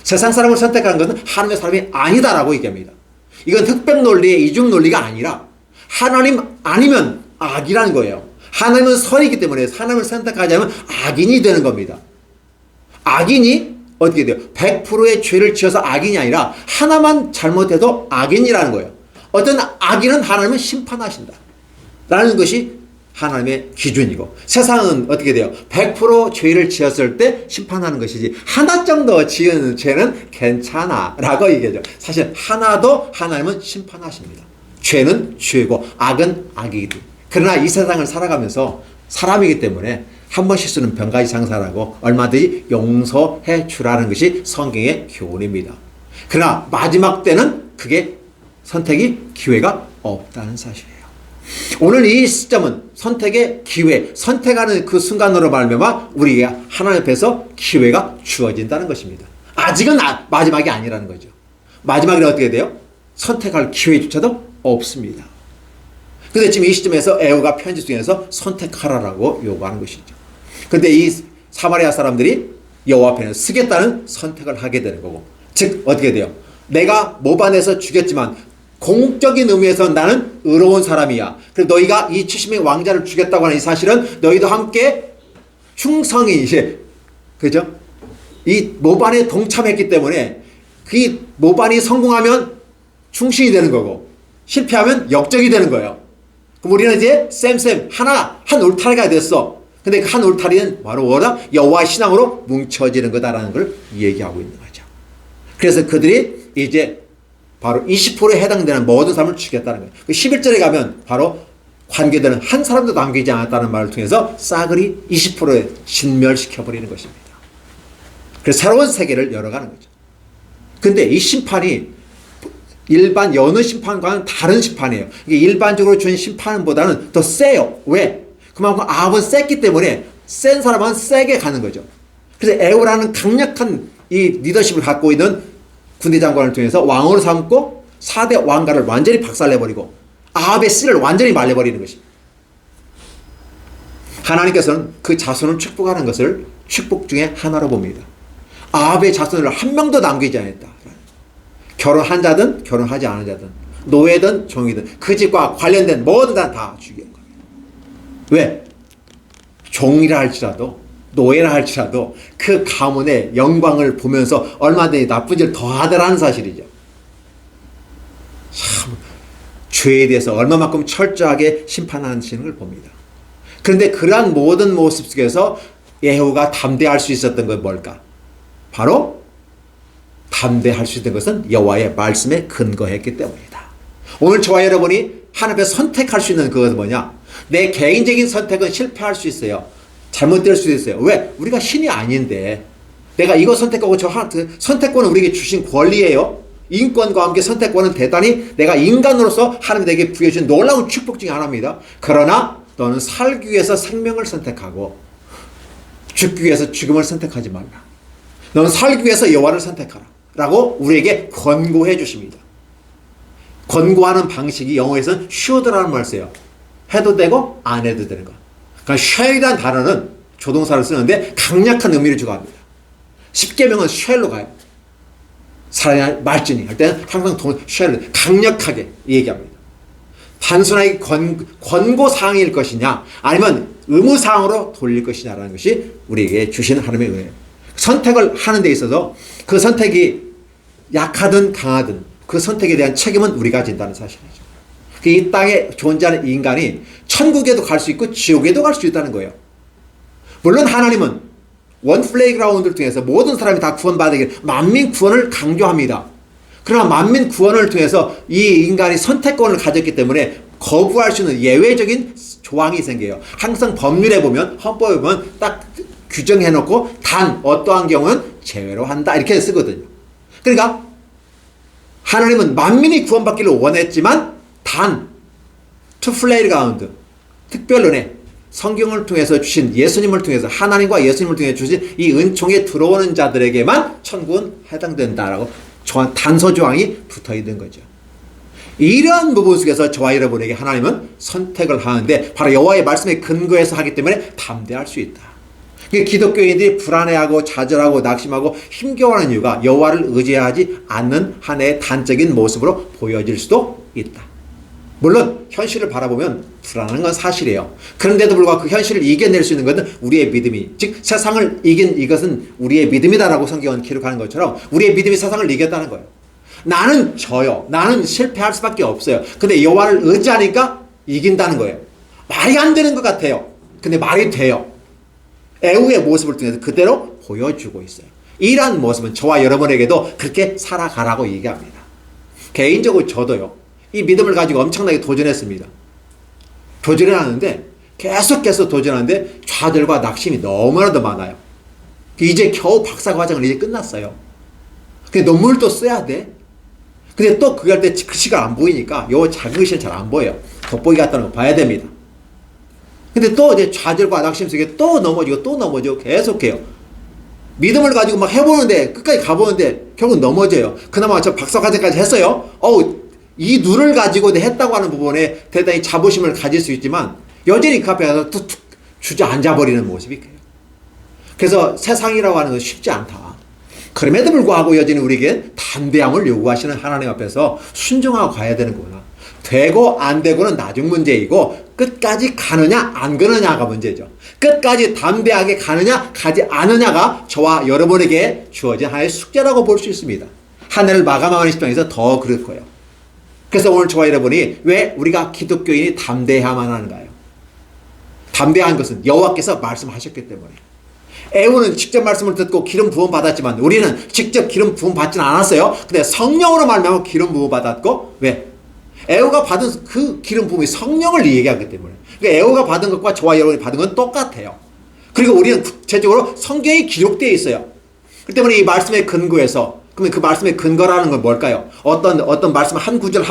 세상 사람을 선택하는 것은 하나님의 사람이 아니다라고 얘기합니다. 이건 흑백 논리의 이중 논리가 아니라 하나님 아니면 악이라는 거예요. 하나님은 선이기 때문에 하나님을 선택하지 않으면 악인이 되는 겁니다. 악인이 어떻게 돼요? 100%의 죄를 지어서 악인이 아니라 하나만 잘못해도 악인이라는 거예요. 어떤 악인은 하나님은 심판하신다 라는 것이 하나님의 기준이고, 세상은 어떻게 돼요? 100% 죄를 지었을 때 심판하는 것이지 하나 정도 지은 죄는 괜찮아 라고 얘기하죠. 사실 하나도 하나님은 심판하십니다. 죄는 죄고 악은 악이기. 그러나 이 세상을 살아가면서 사람이기 때문에 한 번 실수는 병가지 상사라고 얼마든지 용서해 주라는 것이 성경의 교훈입니다. 그러나 마지막 때는 그게 선택이 기회가 없다는 사실이에요. 오늘 이 시점은 선택의 기회, 선택하는 그 순간으로 말미암아 우리에게 하나님 앞에서 기회가 주어진다는 것입니다. 아직은 마지막이 아니라는 거죠. 마지막에 어떻게 돼요? 선택할 기회조차도 없습니다. 근데 지금 이 시점에서 에후가 편지 중에서 선택하라라고 요구하는 것이죠. 근데 이 사마리아 사람들이 여호와 앞에는 쓰겠다는 선택을 하게 되는 거고, 즉 어떻게 돼요? 내가 모반에서 죽였지만 공적인 의미에서 나는 의로운 사람이야. 그래서 너희가 이 70명의 왕자를 죽였다고 하는 이 사실은 너희도 함께 충성이 그죠? 이 모반에 동참했기 때문에 그 모반이 성공하면 충신이 되는 거고 실패하면 역적이 되는 거예요. 그럼 우리는 이제 한 울타리가 됐어. 근데 그 한 울타리는 바로 워낙 여호와의 신앙으로 뭉쳐지는 거다라는 걸 얘기하고 있는 거죠. 그래서 그들이 이제 바로 20%에 해당되는 모든 사람을 죽였다는 거예요. 11절에 가면 바로 관계되는 한 사람도 남기지 않았다는 말을 통해서 싸그리 20%에 진멸시켜버리는 것입니다. 그래서 새로운 세계를 열어가는 거죠. 근데 이 심판이 일반 여느 심판과는 다른 심판이에요. 이게 일반적으로 준 심판보다는 더 세요. 왜? 그만큼 아합은 셌기 때문에 센 사람은 세게 가는 거죠. 그래서 에후라는 강력한 이 리더십을 갖고 있는 군대 장관을 통해서 왕으로 삼고 4대 왕가를 완전히 박살내버리고 아합의 씨를 완전히 말려버리는 것입니다. 하나님께서는 그 자손을 축복하는 것을 축복 중에 하나로 봅니다. 아합의 자손을 한 명도 남기지 않았다. 결혼한 자든 결혼하지 않은 자든 노예든 종이든 그 집과 관련된 모든 다 죽이는 겁니다. 왜? 종이라 할지라도 노예라 할지라도 그 가문의 영광을 보면서 얼마든지 나쁜 짓을 더 하더라는 사실이죠. 참 죄에 대해서 얼마만큼 철저하게 심판하시는 걸 봅니다. 그런데 그러한 모든 모습 속에서 예후가 담대할 수 있었던 건 뭘까? 바로 담대할 수 있는 것은 여호와의 말씀에 근거했기 때문이다. 오늘 저와 여러분이 하나님 앞에 선택할 수 있는 그것은 뭐냐? 내 개인적인 선택은 실패할 수 있어요. 잘못될 수도 있어요. 왜? 우리가 신이 아닌데 내가 이거 선택하고 저 선택권은 우리에게 주신 권리예요. 인권과 함께 선택권은 대단히 내가 인간으로서 하나님이 내게 부여주신 놀라운 축복 중에 하나입니다. 그러나 너는 살기 위해서 생명을 선택하고 죽기 위해서 죽음을 선택하지 말라. 너는 살기 위해서 여호와를 선택하라 라고 우리에게 권고해 주십니다. 권고하는 방식이 영어에서는 should라는 말을 써요. 해도 되고 안 해도 되는 거. 그러니까 shall이라는 단어는 조동사를 쓰는데 강력한 의미를 주고 합니다. 10계명은 shall로 가요. 사랑의 말증이 할 때는 항상 shall 강력하게 얘기합니다. 단순하게 권고사항일 것이냐 아니면 의무사항으로 돌릴 것이냐라는 것이 우리에게 주신 하나님의 은혜예요. 선택을 하는 데 있어서 그 선택이 약하든 강하든 그 선택에 대한 책임은 우리가 진다는 사실이죠. 이 땅에 존재하는 인간이 천국에도 갈 수 있고 지옥에도 갈 수 있다는 거예요. 물론 하나님은 원 플레이그라운드를 통해서 모든 사람이 다 구원받으길 만민 구원을 강조합니다. 그러나 만민 구원을 통해서 이 인간이 선택권을 가졌기 때문에 거부할 수 있는 예외적인 조항이 생겨요. 항상 법률에 보면 헌법에 보면 딱 규정해놓고 단 어떠한 경우는 제외로 한다 이렇게 쓰거든요. 그러니까 하나님은 만민이 구원받기를 원했지만 단 투 플레이그라운드 특별 은혜 성경을 통해서 주신 예수님을 통해서 하나님과 예수님을 통해 주신 이 은총에 들어오는 자들에게만 천국은 해당된다라고 단서 조항이 붙어 있는 거죠. 이러한 부분 속에서 저와 여러분에게 하나님은 선택을 하는데 바로 여호와의 말씀에 근거해서 하기 때문에 담대할 수 있다. 기독교인들이 불안해하고 좌절하고 낙심하고 힘겨워하는 이유가 여호와를 의지하지 않는 한 해의 단적인 모습으로 보여질 수도 있다. 물론 현실을 바라보면 불안한 건 사실이에요. 그런데도 불구하고 그 현실을 이겨낼 수 있는 것은 우리의 믿음이, 즉 세상을 이긴 이것은 우리의 믿음이다라고 성경은 기록하는 것처럼 우리의 믿음이 세상을 이겼다는 거예요. 나는 져요. 나는 실패할 수밖에 없어요. 근데 여호와를 의지하니까 이긴다는 거예요. 말이 안 되는 것 같아요. 근데 말이 돼요. 애후의 모습을 통해서 그대로 보여주고 있어요. 이러한 모습은 저와 여러분에게도 그렇게 살아가라고 얘기합니다. 개인적으로 저도요, 이 믿음을 가지고 엄청나게 도전했습니다. 도전을 하는데 계속 도전하는데 좌절과 낙심이 너무나도 많아요. 이제 겨우 박사과정을 이제 끝났어요. 근데 논문을 또 써야 돼. 근데 또 그거 할 때 글씨가 안 보이니까 요 작은 글씨는 잘 안 보여요. 돋보기 같다는 거 봐야 됩니다. 근데 또 이제 좌절과 낙심 속에 또 넘어지고 계속해요. 믿음을 가지고 막 해보는데 끝까지 가보는데 결국 넘어져요. 그나마 저 박사과정까지 했어요. 이 눈을 가지고 했다고 하는 부분에 대단히 자부심을 가질 수 있지만 여전히 그 앞에 가서 툭툭 주저앉아버리는 모습이 있어요. 그래서 세상이라고 하는 건 쉽지 않다. 그럼에도 불구하고 여전히 우리에게 담대함을 요구하시는 하나님 앞에서 순종하고 가야 되는구나. 되고 안 되고는 나중 문제이고 끝까지 가느냐 안 가느냐가 문제죠. 끝까지 담대하게 가느냐 가지 않느냐가 저와 여러분에게 주어진 하나의 숙제라고 볼 수 있습니다. 한 해를 마감하는 입장에서 더 그럴 거예요. 그래서 오늘 저와 여러분이 왜 우리가 기독교인이 담대해야만 하는가요? 담대한 것은 여호와께서 말씀하셨기 때문에. 애우는 직접 말씀을 듣고 기름 부음 받았지만 우리는 직접 기름 부음 받지는 않았어요. 근데 성령으로 말미암아 기름 부음 받았고, 왜? 애우가 받은 그 기름 부음이 성령을 얘기하기 때문에. 그러니까 애우가 받은 것과 저와 여러분이 받은 건 똑같아요. 그리고 우리는 구체적으로 성경이 기록되어 있어요. 그렇기 때문에 이 말씀의 근거에서, 그러면 그 말씀의 근거라는 건 뭘까요? 어떤 말씀 한 구절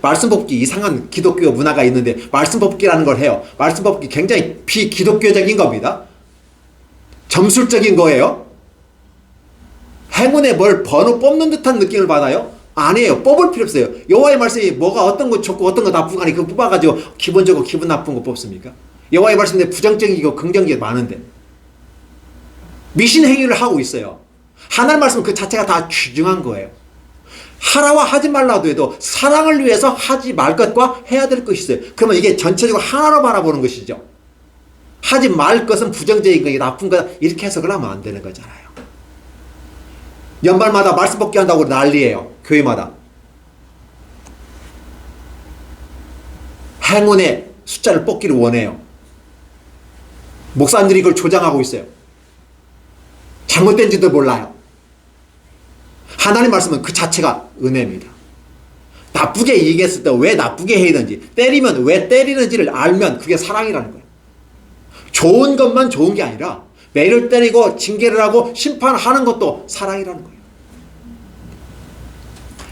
말씀 뽑기, 이상한 기독교 문화가 있는데 말씀 뽑기라는 걸 해요. 말씀 뽑기 굉장히 비기독교적인 겁니다. 점술적인 거예요. 행운에 뭘 번호 뽑는 듯한 느낌을 받아요? 아니에요. 뽑을 필요 없어요. 여호와의 말씀이 뭐가 어떤 거 좋고 어떤 거 나쁘고 하니 그거 뽑아가지고 기분 좋고 기분 나쁜 거 뽑습니까? 여호와의 말씀인데 부정적이고 긍정적이 많은데 미신 행위를 하고 있어요. 하나님 말씀 그 자체가 다 귀중한 거예요. 하라와 하지 말라도 해도 사랑을 위해서 하지 말 것과 해야 될 것이 있어요. 그러면 이게 전체적으로 하나로 바라보는 것이죠. 하지 말 것은 부정적인 거, 나쁜 거다, 이렇게 해석을 하면 안 되는 거잖아요. 연말마다 말씀 뽑기 한다고 난리예요. 교회마다. 행운의 숫자를 뽑기를 원해요. 목사님들이 그걸 조장하고 있어요. 잘못된지도 몰라요. 하나님 말씀은 그 자체가 은혜입니다. 나쁘게 얘기했을 때 왜 나쁘게 해야 되는지, 때리면 왜 때리는지를 알면 그게 사랑이라는 거예요. 좋은 것만 좋은 게 아니라 매를 때리고 징계를 하고 심판하는 것도 사랑이라는 거예요.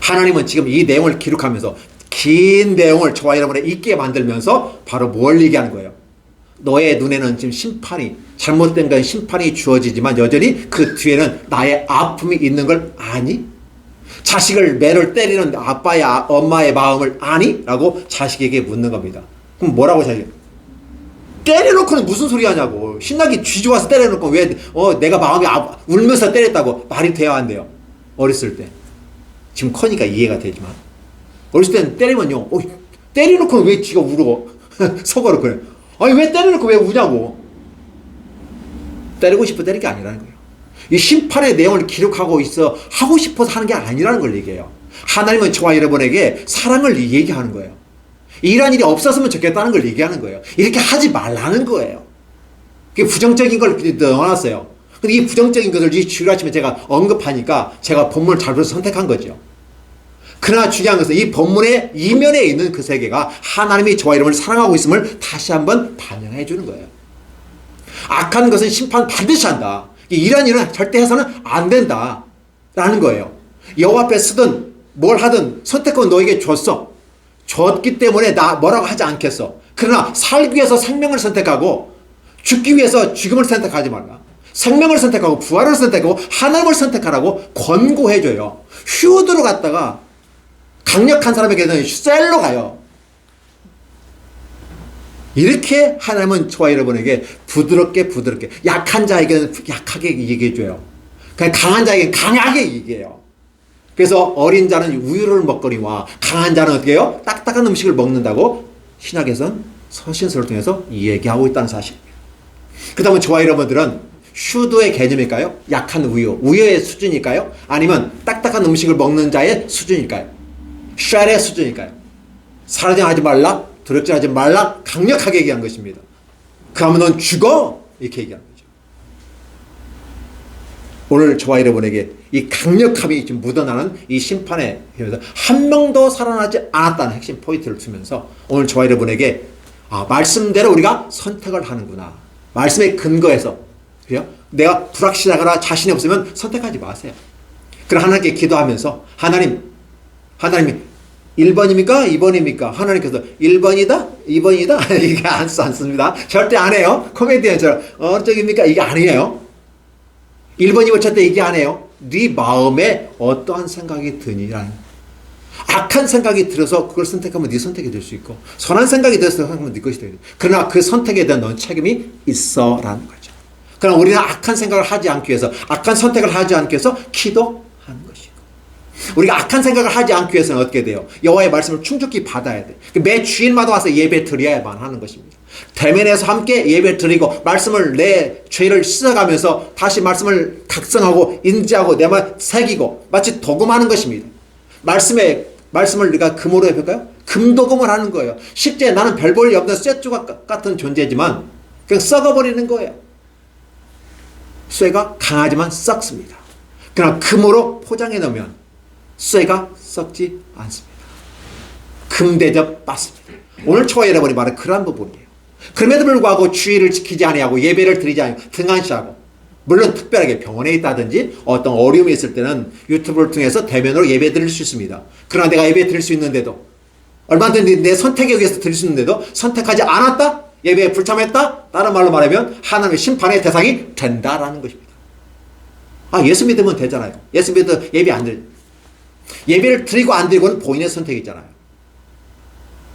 하나님은 지금 이 내용을 기록하면서 긴 내용을 저와 여러분에 있게 만들면서 바로 뭘 얘기하는 거예요? 너의 눈에는 지금 심판이, 잘못된 건 심판이 주어지지만 여전히 그 뒤에는 나의 아픔이 있는 걸 아니? 자식을 매를 때리는 아빠의 엄마의 마음을 아니? 라고 자식에게 묻는 겁니다. 그럼 뭐라고 자식? 때려놓고는 무슨 소리 하냐고. 신나게 쥐좋아서 때려놓고 왜 내가 마음이 울면서 때렸다고 말이 돼야 한대요. 어렸을 때. 지금 커니까 이해가 되지만 어렸을 때는 때리면요, 때려놓고는 왜 쥐가 울어? 속으로 그래. 아니 왜 때려놓고 왜 우냐고. 때리고 싶어 때릴 게 아니라는 거예요. 이 심판의 내용을 기록하고 있어 하고 싶어서 하는 게 아니라는 걸 얘기해요. 하나님은 저와 여러분에게 사랑을 얘기하는 거예요. 이런 일이 없었으면 좋겠다는 걸 얘기하는 거예요. 이렇게 하지 말라는 거예요. 그게 부정적인 걸 넣어놨어요. 근데 이 부정적인 것을 이 주일 아침에 제가 언급하니까 제가 본문을 잘 선택한 거죠. 그러나 중요한 것은 이 본문의 이면에 있는 그 세계가 하나님이 저와 여러분을 사랑하고 있음을 다시 한번 반영해 주는 거예요. 악한 것은 심판 반드시 한다. 이런 일은 절대 해서는 안 된다 라는 거예요. 여호와 앞에 쓰든 뭘 하든 선택권 너에게 줬어. 줬기 때문에 나 뭐라고 하지 않겠어. 그러나 살기 위해서 생명을 선택하고 죽기 위해서 죽음을 선택하지 말라. 생명을 선택하고 부활을 선택하고 하나님을 선택하라고 권고해줘요. 휴드로 갔다가 강력한 사람에게는 셀로 가요. 이렇게 하나님은 저와 여러분에게 부드럽게 약한 자에게는 약하게 얘기해줘요. 그냥 강한 자에게는 강하게 얘기해요. 그래서 어린 자는 우유를 먹거니와 강한 자는 어떻게 해요? 딱딱한 음식을 먹는다고 신약에서는 서신서를 통해서 얘기하고 있다는 사실입니다. 그 다음에 저와 여러분들은 슈드의 개념일까요? 약한 우유의 수준일까요? 아니면 딱딱한 음식을 먹는 자의 수준일까요? 쉘의 수준일까요? 사라져하지 말라, 도력질하지 말라, 강력하게 얘기한 것입니다. 그러면 넌 죽어! 이렇게 얘기한 거죠. 오늘 저와 여러분에게 이 강력함이 지금 묻어나는 이 심판에 한 명도 살아나지 않았다는 핵심 포인트를 주면서 오늘 저와 여러분에게 말씀대로 우리가 선택을 하는구나. 말씀에 근거해서 그래요? 내가 불확실하거나 자신이 없으면 선택하지 마세요. 그럼 하나님께 기도하면서 하나님이 1번입니까? 2번입니까? 하나님께서 1번이다? 2번이다? 이게 않습니다. 절대 안 해요. 코미디언처럼 어느 쪽입니까? 이게 아니에요. 1번, 2번 절대 얘기 안 해요. 네 마음에 어떠한 생각이 드니라는. 악한 생각이 들어서 그걸 선택하면 네 선택이 될 수 있고 선한 생각이 들어서 선택하면 네 것이 되고 그러나 그 선택에 대한 넌 책임이 있어라는 거죠. 그러나 우리는 악한 생각을 하지 않기 위해서 악한 선택을 하지 않기 위해서 기도하는 것이고 우리가 악한 생각을 하지 않기 위해서는 어떻게 돼요? 여호와의 말씀을 충족히 받아야 돼. 매 주일마다 와서 예배 드려야만 하는 것입니다. 대면에서 함께 예배 드리고 말씀을 내 죄를 씻어가면서 다시 말씀을 각성하고 인지하고 내 말 새기고 마치 도금하는 것입니다. 말씀을 우리가 금으로 해볼까요? 금도금을 하는 거예요. 실제 나는 별 볼 일 없는 쇠조각 같은 존재지만 그냥 썩어버리는 거예요. 쇠가 강하지만 썩습니다. 그러나 금으로 포장해 놓으면 쇠가 썩지 않습니다. 금대접 받습니다. 오늘 저와 여러분이 말한 그러한 부분이에요. 그럼에도 불구하고 주의를 지키지 아니하고 예배를 드리지 아니하고 등한시하고 물론 특별하게 병원에 있다든지 어떤 어려움이 있을 때는 유튜브를 통해서 대면으로 예배 드릴 수 있습니다. 그러나 내가 예배 드릴 수 있는데도 얼마든지 내 선택에 의해서 드릴 수 있는데도 선택하지 않았다? 예배에 불참했다? 다른 말로 말하면 하나님의 심판의 대상이 된다라는 것입니다. 예수 믿으면 되잖아요. 예수 믿어도 예배 안 드려. 예배를 드리고 안 드리고는 본인의 선택이잖아요.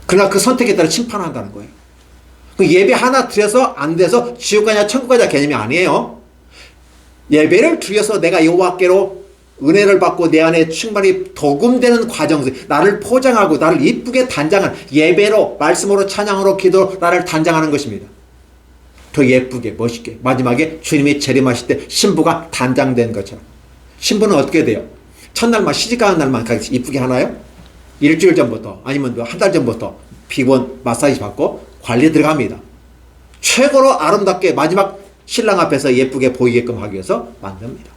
그러나 그 선택에 따라 심판한다는 거예요. 그 예배 하나 드려서 안 돼서 지옥 가냐 천국 가냐 개념이 아니에요. 예배를 드려서 내가 여호와께로 은혜를 받고 내 안에 충만히 도금되는 과정, 나를 포장하고 나를 이쁘게 단장한 예배로 말씀으로 찬양으로 기도로 나를 단장하는 것입니다. 더 예쁘게 멋있게 마지막에 주님이 재림하실 때 신부가 단장된 것처럼. 신부는 어떻게 돼요? 첫날만 시집가는 날만 이쁘게 하나요? 일주일 전부터 아니면 한 달 전부터 피부원 마사지 받고 관리 들어갑니다. 최고로 아름답게 마지막 신랑 앞에서 예쁘게 보이게끔 하기 위해서 만듭니다.